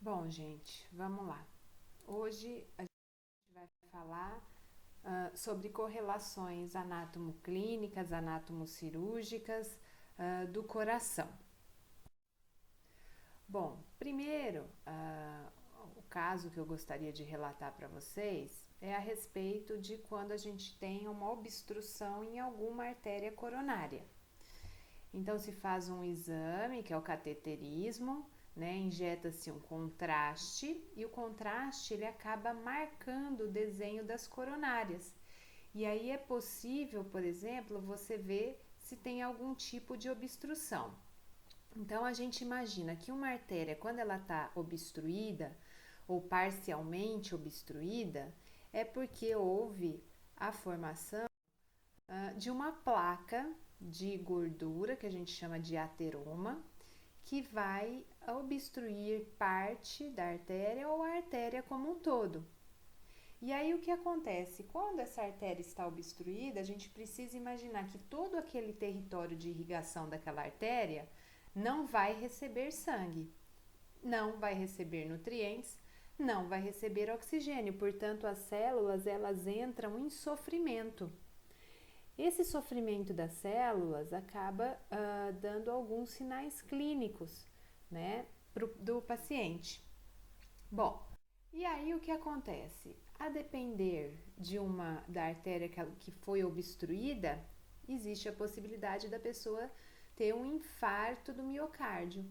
Bom, gente, vamos lá. Hoje a gente vai falar sobre correlações anatomoclínicas, anatomocirúrgicas do coração. Bom, primeiro, o caso que eu gostaria de relatar para vocês é a respeito de quando a gente tem uma obstrução em alguma artéria coronária. Então, se faz um exame, que é o cateterismo, né? Injeta-se um contraste e o contraste ele acaba marcando o desenho das coronárias. E aí é possível, por exemplo, você ver se tem algum tipo de obstrução. Então, a gente imagina que uma artéria, quando ela está obstruída ou parcialmente obstruída, é porque houve a formação de uma placa de gordura, que a gente chama de ateroma, que vai obstruir parte da artéria ou a artéria como um todo. E aí o que acontece? Quando essa artéria está obstruída, a gente precisa imaginar que todo aquele território de irrigação daquela artéria não vai receber sangue, não vai receber nutrientes, não vai receber oxigênio, portanto as células elas entram em sofrimento. Esse sofrimento das células acaba dando alguns sinais clínicos, né, do paciente. Bom, e aí o que acontece? A depender da artéria que foi obstruída, existe a possibilidade da pessoa ter um infarto do miocárdio.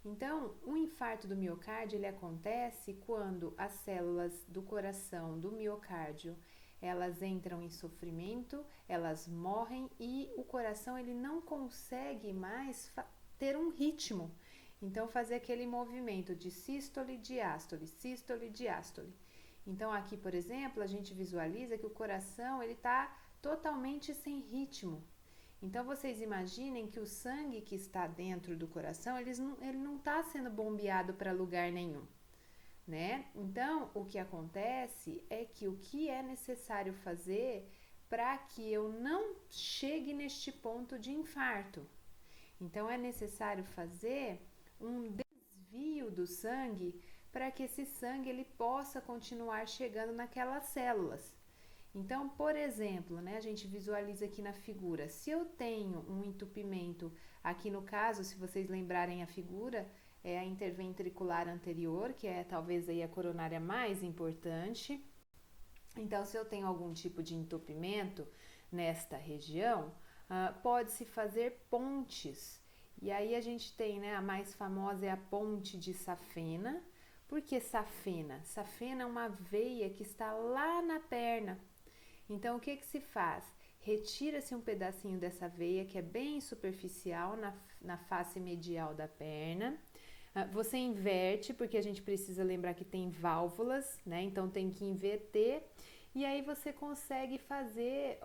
Então, o infarto do miocárdio ele acontece quando as células do coração, do miocárdio, elas entram em sofrimento, elas morrem e o coração ele não consegue mais ter um ritmo. Então, fazer aquele movimento de sístole, diástole, sístole, diástole. Então, aqui, por exemplo, a gente visualiza que o coração ele está totalmente sem ritmo. Então, vocês imaginem que o sangue que está dentro do coração, ele não está sendo bombeado para lugar nenhum, né? Então, o que acontece é que o que é necessário fazer para que eu não chegue neste ponto de infarto? Então, é necessário fazer um desvio do sangue para que esse sangue ele possa continuar chegando naquelas células. Então, por exemplo, né, a gente visualiza aqui na figura, se eu tenho um entupimento, aqui no caso, se vocês lembrarem a figura, é a interventricular anterior, que é talvez aí a coronária mais importante. Então, se eu tenho algum tipo de entupimento nesta região, pode-se fazer pontes. E aí a gente tem, né, a mais famosa é a ponte de Safena. Por que Safena? Safena é uma veia que está lá na perna. Então, o que se faz? Retira-se um pedacinho dessa veia, que é bem superficial, na face medial da perna. Você inverte, porque a gente precisa lembrar que tem válvulas, né? Então, tem que inverter. E aí você consegue fazer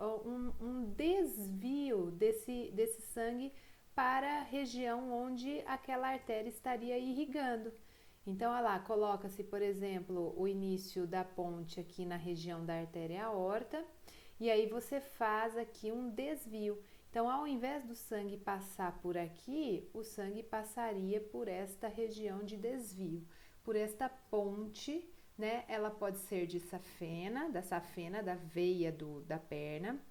um desvio desse sangue para a região onde aquela artéria estaria irrigando. Então, olha lá, coloca-se, por exemplo, o início da ponte aqui na região da artéria aorta, e aí você faz aqui um desvio. Então, ao invés do sangue passar por aqui, o sangue passaria por esta região de desvio, por esta ponte, né? Ela pode ser de safena, da veia da perna.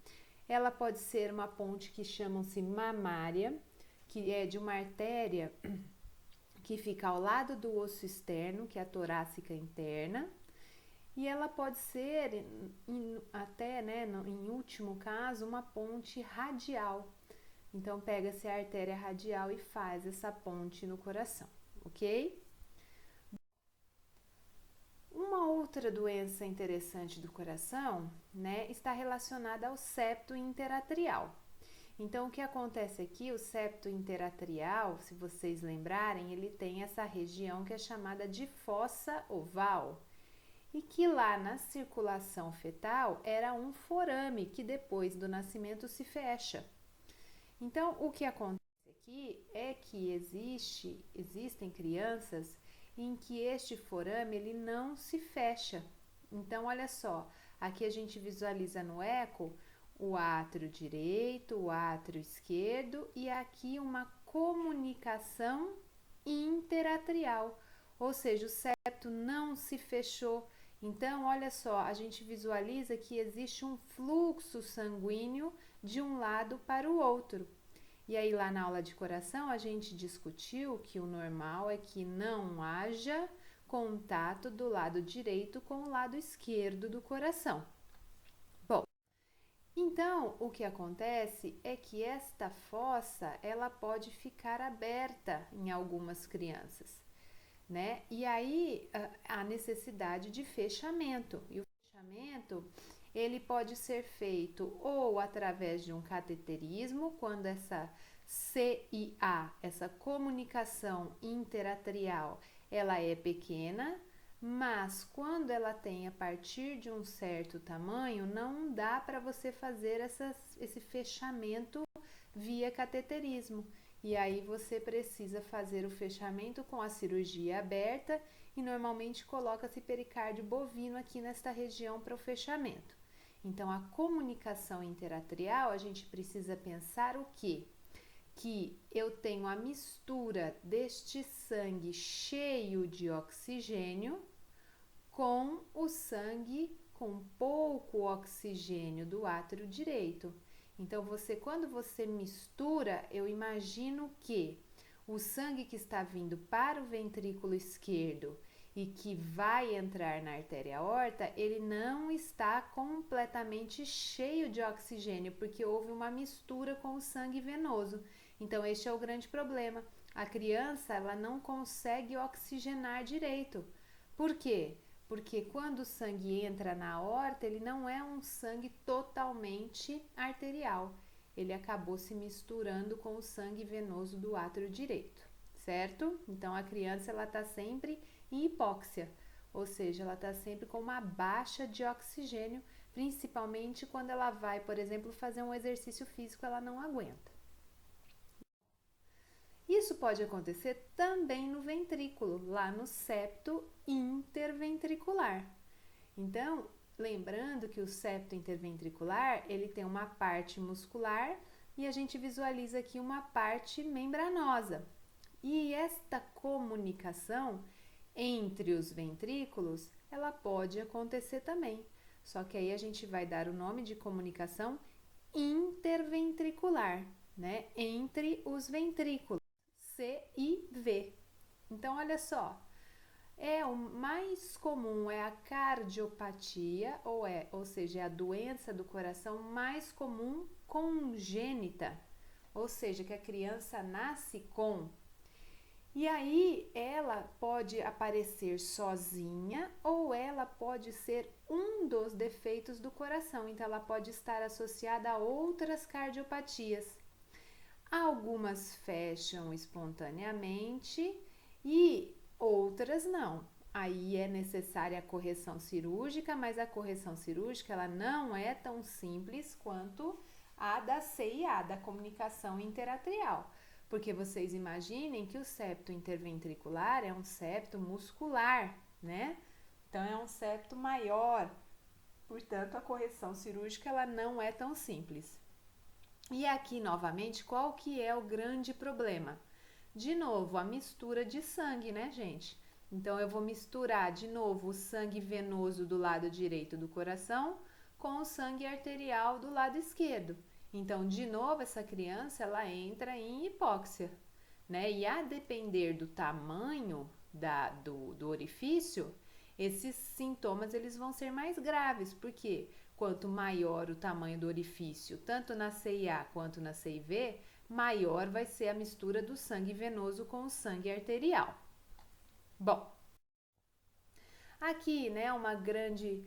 Ela pode ser uma ponte que chamam-se mamária, que é de uma artéria que fica ao lado do osso externo, que é a torácica interna, e ela pode ser, até, né, em último caso, uma ponte radial. Então, pega-se a artéria radial e faz essa ponte no coração, ok? Uma outra doença interessante do coração, né, está relacionada ao septo interatrial. Então, o que acontece aqui, o septo interatrial, se vocês lembrarem, ele tem essa região que é chamada de fossa oval e que lá na circulação fetal era um forame que depois do nascimento se fecha. Então, o que acontece aqui é que existem crianças em que este forame ele não se fecha. Então, olha só, aqui a gente visualiza no eco o átrio direito, o átrio esquerdo e aqui uma comunicação interatrial. ou seja, o septo não se fechou. Então, olha só, a gente visualiza que existe um fluxo sanguíneo de um lado para o outro. E aí, lá na aula de coração, a gente discutiu que o normal é que não haja contato do lado direito com o lado esquerdo do coração. Bom, então o que acontece é que esta fossa ela pode ficar aberta em algumas crianças, né? E aí a necessidade de fechamento. E o fechamento ele pode ser feito ou através de um cateterismo, quando essa CIA, essa comunicação interatrial, ela é pequena, mas quando ela tem a partir de um certo tamanho, não dá para você fazer esse fechamento via cateterismo. E aí você precisa fazer o fechamento com a cirurgia aberta e normalmente coloca-se pericárdio bovino aqui nesta região para o fechamento. Então, a comunicação interatrial, a gente precisa pensar o quê? Que eu tenho a mistura deste sangue cheio de oxigênio com o sangue com pouco oxigênio do átrio direito. Então, quando você mistura, eu imagino que o sangue que está vindo para o ventrículo esquerdo e que vai entrar na artéria aorta, ele não está completamente cheio de oxigênio, porque houve uma mistura com o sangue venoso. Então, este é o grande problema. A criança, ela não consegue oxigenar direito. Por quê? Porque quando o sangue entra na aorta, ele não é um sangue totalmente arterial. Ele acabou se misturando com o sangue venoso do átrio direito, certo? Então, a criança ela está sempre em hipóxia, ou seja, ela está sempre com uma baixa de oxigênio, principalmente quando ela vai, por exemplo, fazer um exercício físico, ela não aguenta. Isso pode acontecer também no ventrículo, lá no septo interventricular. Então, lembrando que o septo interventricular, ele tem uma parte muscular e a gente visualiza aqui uma parte membranosa. E esta comunicação entre os ventrículos, ela pode acontecer também. Só que aí a gente vai dar o nome de comunicação interventricular, né? Entre os ventrículos. C e V. Então, olha só, o mais comum é a cardiopatia, ou seja, é a doença do coração mais comum congênita, ou seja, que a criança nasce com. E aí ela pode aparecer sozinha ou ela pode ser um dos defeitos do coração, então ela pode estar associada a outras cardiopatias. Algumas fecham espontaneamente e outras não. Aí é necessária a correção cirúrgica, mas a correção cirúrgica ela não é tão simples quanto a da CIA, da comunicação interatrial. Porque vocês imaginem que o septo interventricular é um septo muscular, né? Então é um septo maior. Portanto, a correção cirúrgica ela não é tão simples. E aqui, novamente, qual que é o grande problema? De novo, a mistura de sangue, né, gente? Então, eu vou misturar de novo o sangue venoso do lado direito do coração com o sangue arterial do lado esquerdo. Então, de novo, essa criança, ela entra em hipóxia, né? E a depender do tamanho do orifício, esses sintomas, eles vão ser mais graves, porque quanto maior o tamanho do orifício, tanto na CIA quanto na CIV, maior vai ser a mistura do sangue venoso com o sangue arterial. Bom, aqui, né, uma grande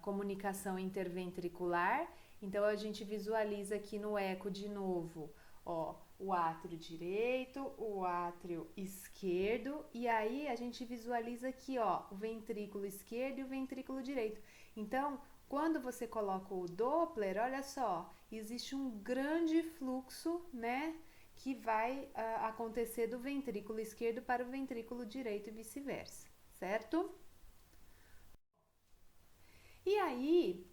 comunicação interventricular. Então, a gente visualiza aqui no eco de novo, ó, o átrio direito, o átrio esquerdo, e aí a gente visualiza aqui, ó, o ventrículo esquerdo e o ventrículo direito. Então, quando você coloca o Doppler, olha só, existe um grande fluxo, né, que vai acontecer do ventrículo esquerdo para o ventrículo direito e vice-versa, certo? E aí,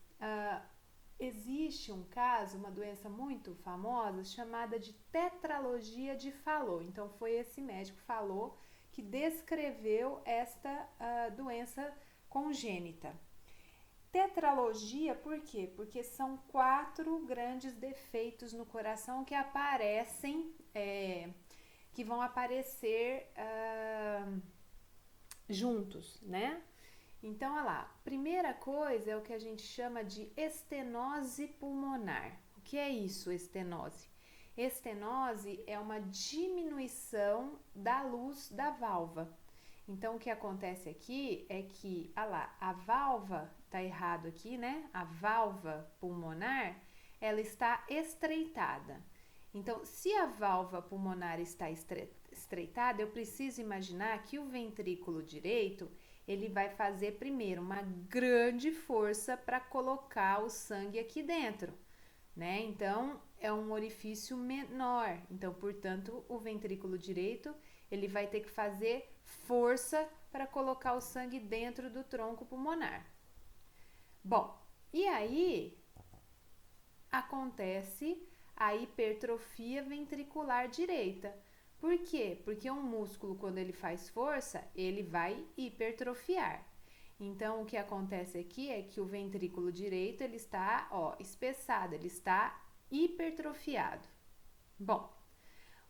existe um caso, uma doença muito famosa, chamada de tetralogia de Fallot. Então, foi esse médico Fallot que descreveu esta doença congênita. Tetralogia, por quê? Porque são 4 grandes defeitos no coração que aparecem, que vão aparecer juntos, né? Então, olha lá, primeira coisa é o que a gente chama de estenose pulmonar. O que é isso, estenose? Estenose é uma diminuição da luz da válvula. Então, o que acontece aqui é que, olha lá, a válvula, tá errado aqui, né? A válvula pulmonar, ela está estreitada. Então, se a válvula pulmonar está estreitada, eu preciso imaginar que o ventrículo direito, ele vai fazer primeiro uma grande força para colocar o sangue aqui dentro, né? Então, é um orifício menor. Então, portanto, o ventrículo direito, ele vai ter que fazer força para colocar o sangue dentro do tronco pulmonar. Bom, e aí acontece a hipertrofia ventricular direita. Por quê? Porque um músculo, quando ele faz força, ele vai hipertrofiar. Então, o que acontece aqui é que o ventrículo direito, ele está, espessado, ele está hipertrofiado. Bom,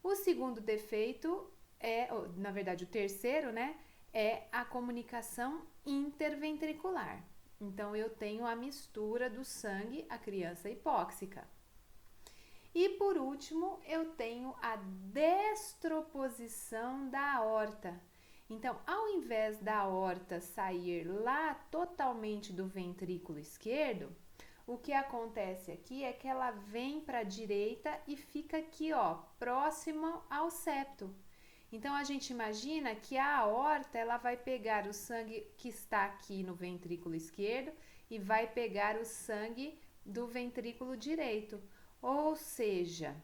o segundo defeito na verdade, o terceiro, né, é a comunicação interventricular. Então, eu tenho a mistura do sangue, a criança hipóxica. E por último, eu tenho a destroposição da aorta. Então, ao invés da aorta sair lá totalmente do ventrículo esquerdo, o que acontece aqui é que ela vem para a direita e fica aqui, próximo ao septo. Então, a gente imagina que a aorta, ela vai pegar o sangue que está aqui no ventrículo esquerdo e vai pegar o sangue do ventrículo direito. Ou seja,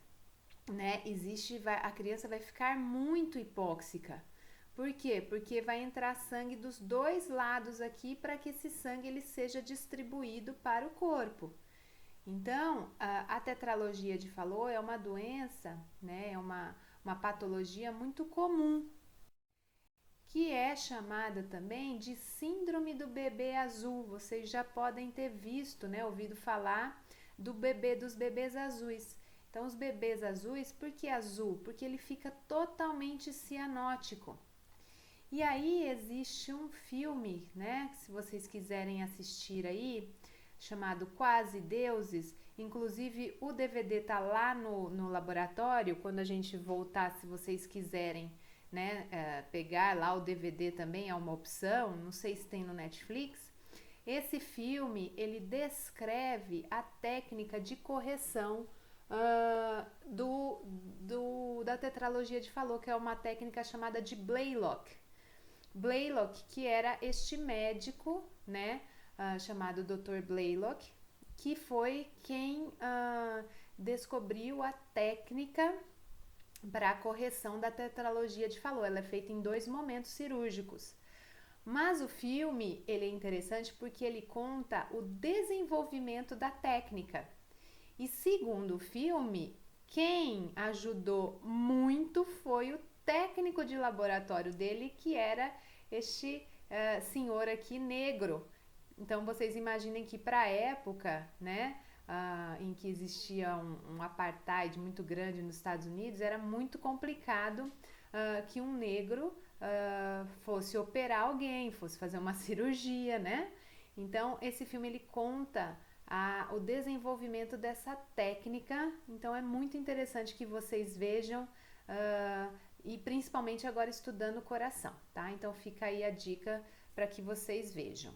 né, a criança vai ficar muito hipóxica. Por quê? Porque vai entrar sangue dos dois lados aqui para que esse sangue ele seja distribuído para o corpo. Então, a tetralogia de Fallot é uma doença, né, é uma patologia muito comum, que é chamada também de síndrome do bebê azul. Vocês já podem ter visto, né, ouvido falar dos bebês azuis. Então, os bebês azuis, por que azul? Porque ele fica totalmente cianótico. E aí existe um filme, né, que se vocês quiserem assistir aí, chamado Quase Deuses. Inclusive o DVD tá lá no laboratório. Quando a gente voltar, se vocês quiserem, né, pegar lá o DVD também é uma opção. Não sei se tem no Netflix. Esse filme, ele descreve a técnica de correção da tetralogia de Fallot, que é uma técnica chamada de Blaylock. Blaylock, que era este médico, né, chamado Dr. Blaylock, que foi quem descobriu a técnica para a correção da tetralogia de Fallot. Ela é feita em 2 momentos cirúrgicos. Mas o filme, ele é interessante porque ele conta o desenvolvimento da técnica. E segundo o filme, quem ajudou muito foi o técnico de laboratório dele, que era este senhor aqui negro. Então, vocês imaginem que para a época, né, em que existia um apartheid muito grande nos Estados Unidos, era muito complicado que um negro fosse operar alguém, fosse fazer uma cirurgia, né? Então, esse filme ele conta o desenvolvimento dessa técnica. Então, é muito interessante que vocês vejam e principalmente agora estudando o coração, tá? Então, fica aí a dica para que vocês vejam.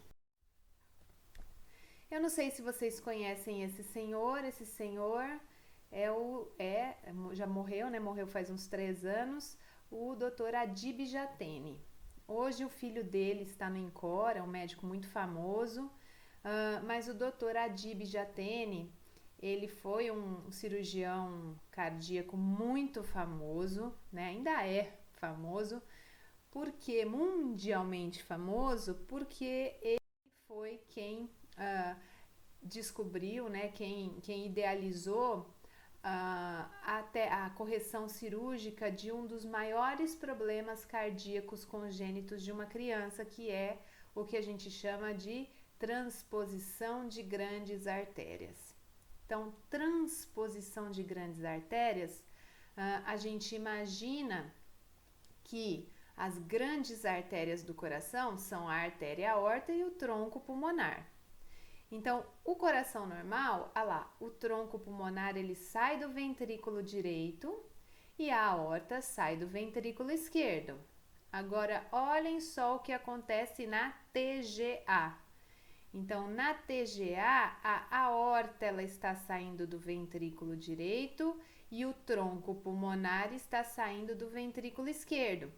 Eu não sei se vocês conhecem esse senhor já morreu, né? Morreu faz uns 3 anos, o Dr. Adib Jatene. Hoje o filho dele está no INCOR, é um médico muito famoso, mas o Dr. Adib Jatene, ele foi um cirurgião cardíaco muito famoso, né? Ainda é famoso, porque mundialmente famoso, porque ele foi quem descobriu, né? Quem idealizou até a correção cirúrgica de um dos maiores problemas cardíacos congênitos de uma criança, que é o que a gente chama de transposição de grandes artérias. Então, transposição de grandes artérias, a gente imagina que as grandes artérias do coração são a artéria aorta e o tronco pulmonar. Então, o coração normal, o tronco pulmonar ele sai do ventrículo direito e a aorta sai do ventrículo esquerdo. Agora, olhem só o que acontece na TGA. Então, na TGA, a aorta ela está saindo do ventrículo direito e o tronco pulmonar está saindo do ventrículo esquerdo.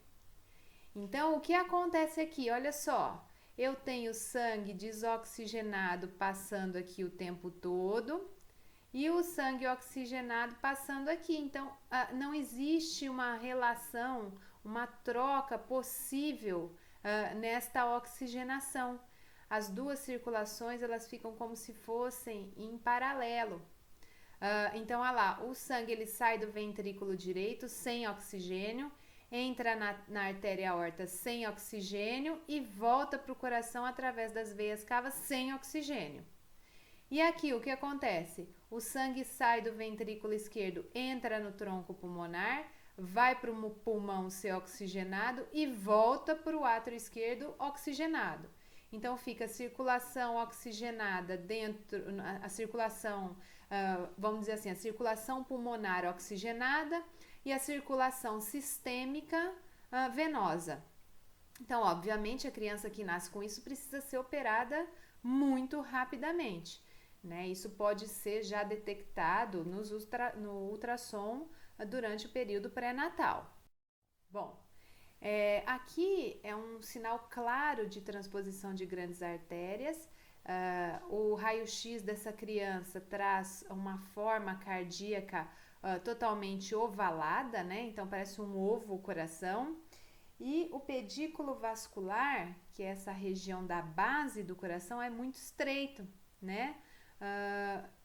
Então, o que acontece aqui? Olha só, eu tenho sangue desoxigenado passando aqui o tempo todo e o sangue oxigenado passando aqui. Então, não existe uma relação, uma troca possível nesta oxigenação. As duas circulações, elas ficam como se fossem em paralelo. Então, o sangue ele sai do ventrículo direito sem oxigênio, entra na artéria aorta sem oxigênio e volta para o coração através das veias cavas sem oxigênio. E aqui o que acontece? O sangue sai do ventrículo esquerdo, entra no tronco pulmonar, vai para o pulmão ser oxigenado e volta para o átrio esquerdo oxigenado. Então fica a circulação oxigenada dentro, a circulação, vamos dizer assim, a circulação pulmonar oxigenada e a circulação sistêmica venosa. Então, obviamente, a criança que nasce com isso precisa ser operada muito rapidamente, né? Isso pode ser já detectado no ultrassom durante o período pré-natal. Bom, aqui é um sinal claro de transposição de grandes artérias. O raio-x dessa criança traz uma forma cardíaca totalmente ovalada, né? Então parece um ovo o coração. E o pedículo vascular, que é essa região da base do coração, é muito estreito, né?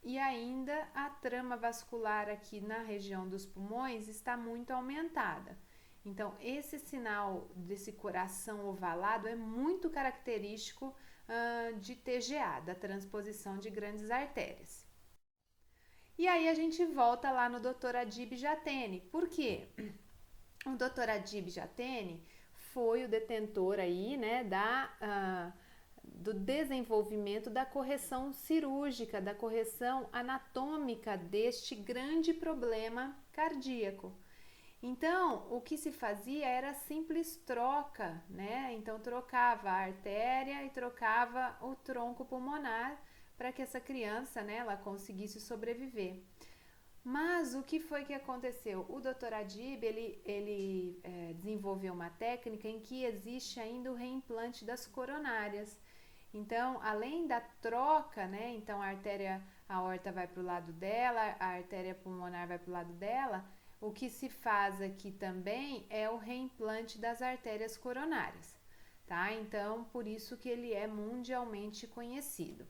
E ainda a trama vascular aqui na região dos pulmões está muito aumentada. Então, esse sinal desse coração ovalado é muito característico de TGA, da transposição de grandes artérias. E aí a gente volta lá no Dr. Adib Jatene. Por quê? O Dr. Adib Jatene foi o detentor aí, né, do desenvolvimento da correção cirúrgica, da correção anatômica deste grande problema cardíaco. Então, o que se fazia era simples troca, né? Então, trocava a artéria e trocava o tronco pulmonar para que essa criança, né, ela conseguisse sobreviver. Mas o que foi que aconteceu? O Dr. Adib, ele desenvolveu uma técnica em que existe ainda o reimplante das coronárias. Então, além da troca, né, então a aorta vai para o lado dela, a artéria pulmonar vai para o lado dela, o que se faz aqui também é o reimplante das artérias coronárias, tá? Então, por isso que ele é mundialmente conhecido.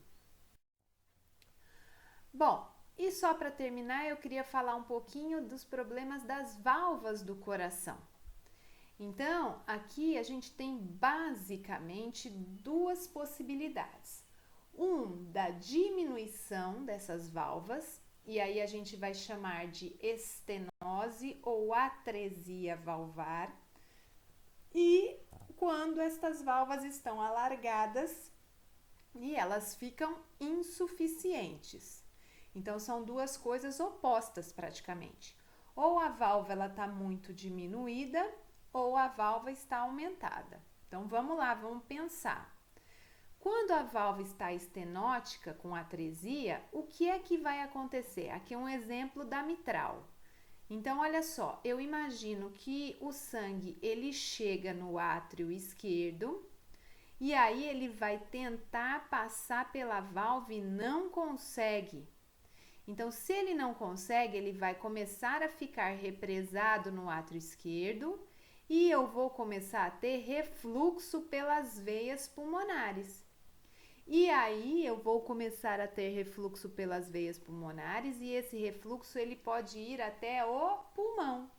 Bom, e só para terminar, eu queria falar um pouquinho dos problemas das válvulas do coração. Então, aqui a gente tem basicamente duas possibilidades. Da diminuição dessas válvulas, e aí a gente vai chamar de estenose ou atresia valvar. E quando estas válvulas estão alargadas e elas ficam insuficientes. Então, são duas coisas opostas praticamente. Ou a válvula está muito diminuída ou a válvula está aumentada. Então, vamos lá, vamos pensar. Quando a válvula está estenótica com atresia, o que é que vai acontecer? Aqui é um exemplo da mitral. Então, olha só, eu imagino que o sangue ele chega no átrio esquerdo e aí ele vai tentar passar pela válvula e não consegue. Então, se ele não consegue, ele vai começar a ficar represado no átrio esquerdo e eu vou começar a ter refluxo pelas veias pulmonares. E aí eu vou começar a ter refluxo pelas veias pulmonares e esse refluxo ele pode ir até o pulmão.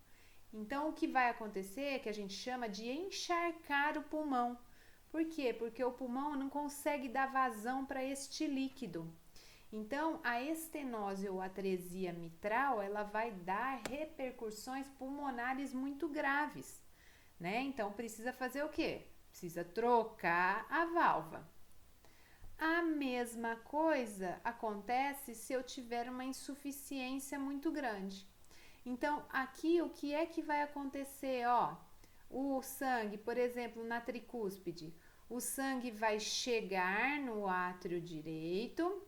Então o que vai acontecer é que a gente chama de encharcar o pulmão. Por quê? Porque o pulmão não consegue dar vazão para este líquido. Então, a estenose ou atresia mitral, ela vai dar repercussões pulmonares muito graves, né? Então, precisa fazer o quê? Precisa trocar a válvula. A mesma coisa acontece se eu tiver uma insuficiência muito grande. Então, aqui o que é que vai acontecer? Ó, o sangue, por exemplo, na tricúspide, o sangue vai chegar no átrio direito,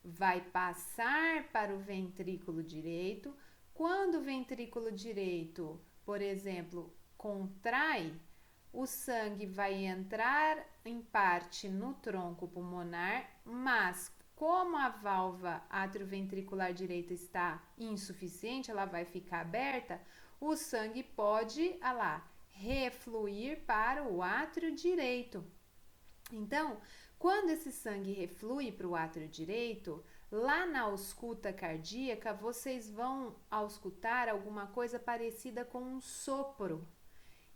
vai passar para o ventrículo direito. Quando o ventrículo direito, por exemplo, contrai, o sangue vai entrar em parte no tronco pulmonar, mas como a válvula atrioventricular direita está insuficiente, ela vai ficar aberta, o sangue pode, refluir para o átrio direito. Então, quando esse sangue reflui para o átrio direito, lá na ausculta cardíaca, vocês vão auscultar alguma coisa parecida com um sopro.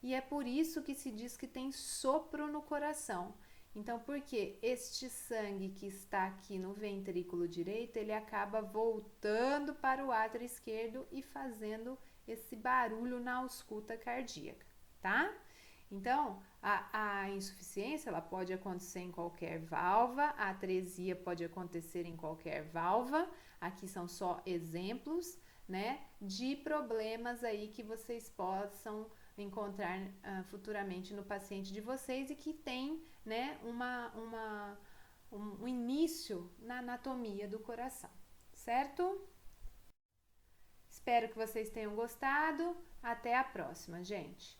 E é por isso que se diz que tem sopro no coração. Então, porque este sangue que está aqui no ventrículo direito, ele acaba voltando para o átrio esquerdo e fazendo esse barulho na ausculta cardíaca, tá? Então, a insuficiência ela pode acontecer em qualquer válvula, a atresia pode acontecer em qualquer válvula. Aqui são só exemplos, né, de problemas aí que vocês possam encontrar futuramente no paciente de vocês e que tem, né, um início na anatomia do coração, certo? Espero que vocês tenham gostado. Até a próxima, gente!